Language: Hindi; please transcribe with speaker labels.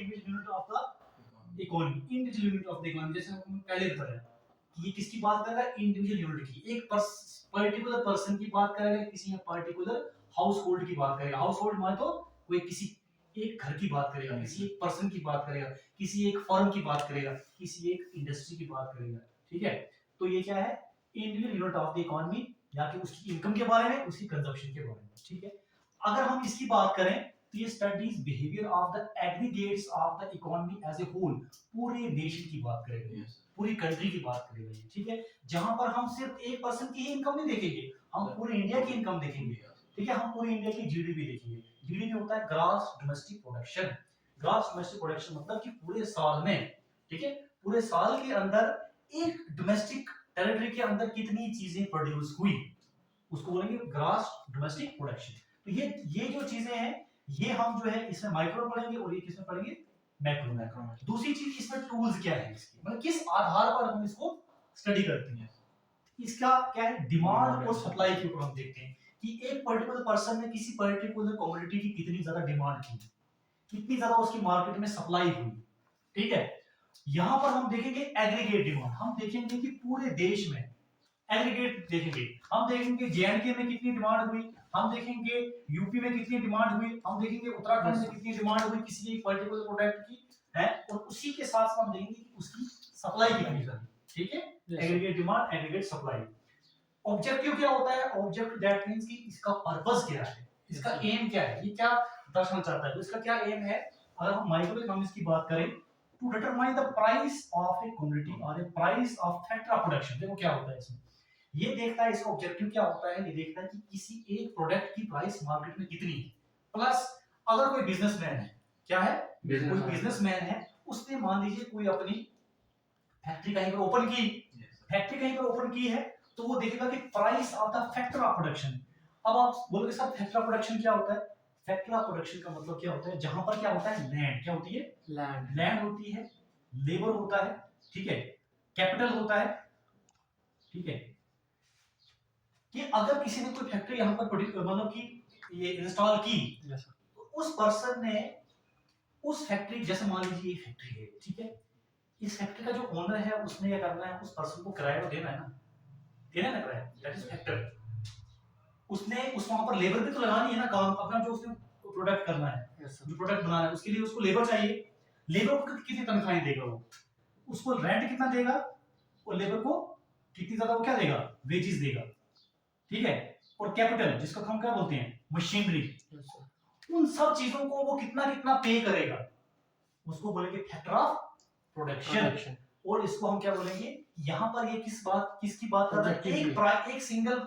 Speaker 1: Individual unit of the economy, individual unit of the economy, जैसे हमने पहले बताया कि ये किसकी बात कर रहा है, इंडिविजुअल यूनिट की, एक पर्टिकुलर पर्सन की बात करेगा, किसी पर्टिकुलर हाउस होल्ड की बात करेगा। हाउस होल्ड माने तो कोई किसी एक घर की बात करेगा, किसी एक पर्सन की बात करेगा, किसी एक फर्म की बात करेगा, किसी एक इंडस्ट्री की बात करेगा। ठीक है, तो ये क्या है, individual unit of the economy, या कि उसकी इनकम के बारे में, उसकी कंजप्शन के बारे में। ठीक है, अगर हम इसकी बात करें तो ये studies behaviour of the aggregates of the economy as a whole, पूरे नेशन की बात करेगा, पूरी कंट्री की बात करेगा। ठीक है, जहां पर हम सिर्फ एक पर्सन की ही इनकम नहीं देखेंगे, हम पूरे इंडिया की इनकम देखेंगे। ठीक है, हम पूरे इंडिया की जीडीपी देखेंगे। जीडीपी होता है gross domestic production. Gross domestic production मतलब कि पूरे साल में, ठीक है, पूरे साल के अंदर एक डोमेस्टिक टेरिटरी के अंदर कितनी चीजें प्रोड्यूस हुई, उसको बोलेंगे ग्रॉस डोमेस्टिक प्रोडक्शन। तो ये जो चीजें हैं, ये हम जो है इसमें माइक्रो पढ़ेंगे और ये किसमें पढ़ेंगे, मैक्रो। दूसरी चीज इसमें टूल्स क्या है इसके, मतलब किस आधार पर हम इसको स्टडी करते हैं, इसका क्या है, डिमांड और सप्लाई के ऊपर हम देखते हैं कि एक पर्टिकुलर पर्सन ने किसी पर्टिकुलर कमोडिटी की कितनी ज्यादा डिमांड की, कितनी ज्यादा उसकी मार्केट में सप्लाई हुई। ठीक है, यहां पर हम देखेंगे एग्रीगेट डिमांड, हम देखेंगे कि पूरे देश में एग्रीगेट देखेंगे, हम देखेंगे जेएंडके में कितनी डिमांड हुई, हम देखेंगे यूपी में कितनी डिमांड हुई, हम देखेंगे उत्तराखंड में कितनी डिमांड हुई किसी एक पर्टिकुलर प्रोडक्ट की है, और उसी के साथ हम देखेंगे कि उसकी सप्लाई कितनी है। ठीक है, aggregate demand, aggregate supply. Objective क्या होता है, ऑब्जेक्टिव दैट मींस कि इसका पर्पस क्या है, इसका एम क्या है, ये क्या दर्शाना चाहता है, तो इसका क्या एम है। अगर हम माइक्रो इकोनॉमिक्स की बात करें, to determine the price of a commodity और a price of factor of production, देखो क्या होता है इसमें, ये देखता है, इसका ऑब्जेक्टिव क्या होता है, ये देखता है कि किसी एक प्रोडक्ट की प्राइस मार्केट में कितनी है। प्लस अगर कोई बिजनेसमैन है, क्या है, कोई बिजनेसमैन है, उसने मान लीजिए कोई अपनी फैक्ट्री कहीं पर ओपन की, फैक्ट्री कहीं पर ओपन की है, तो वो देखेगा कि price of the factor of production. अब आप बोलोगे सर फैक्टर ऑफ प्रोडक्शन क्या होता है, फैक्टर ऑफ प्रोडक्शन का मतलब क्या होता है, जहां पर क्या होता है, लैंड, क्या होती है, लैंड होती है, लेबर होता है, ठीक है, कैपिटल होता है। ठीक है, कि अगर किसी ने कोई फैक्ट्री यहां पर मतलब कि ये इंस्टॉल की, तो उस पर्सन ने उस फैक्ट्री, जैसे मान लीजिए ये फैक्ट्री है, ठीक है, इस फैक्ट्री का जो ओनर है उसने क्या करना है, उस पर्सन को किराया तो देना है ना, देना है ना किराया, दैट इज फैक्टर। उसने उस वहां पर लेबर भी तो लगानी है ना, काम अपना जो उसने प्रोडक्ट करना है, जो प्रोडक्ट बनाना है, उसके लिए उसको लेबर चाहिए। लेबर को कितनी तनख्वाहें देगा वो, उसको रेंट कितना देगा, और लेबर को कितनी ज्यादा वो क्या देगा, वेजेस देगा। ठीक है, और कैपिटल जिसको हम क्या बोलते हैं, मशीनरी, उन सब चीजों को वो कितना कितना पे करेगा, उसको बोलेंगे फैक्टर ऑफ प्रोडक्शन। और इसको हम क्या बोलेंगे, यहां पर ये किसकी बात कर रहा है, एक सिंगल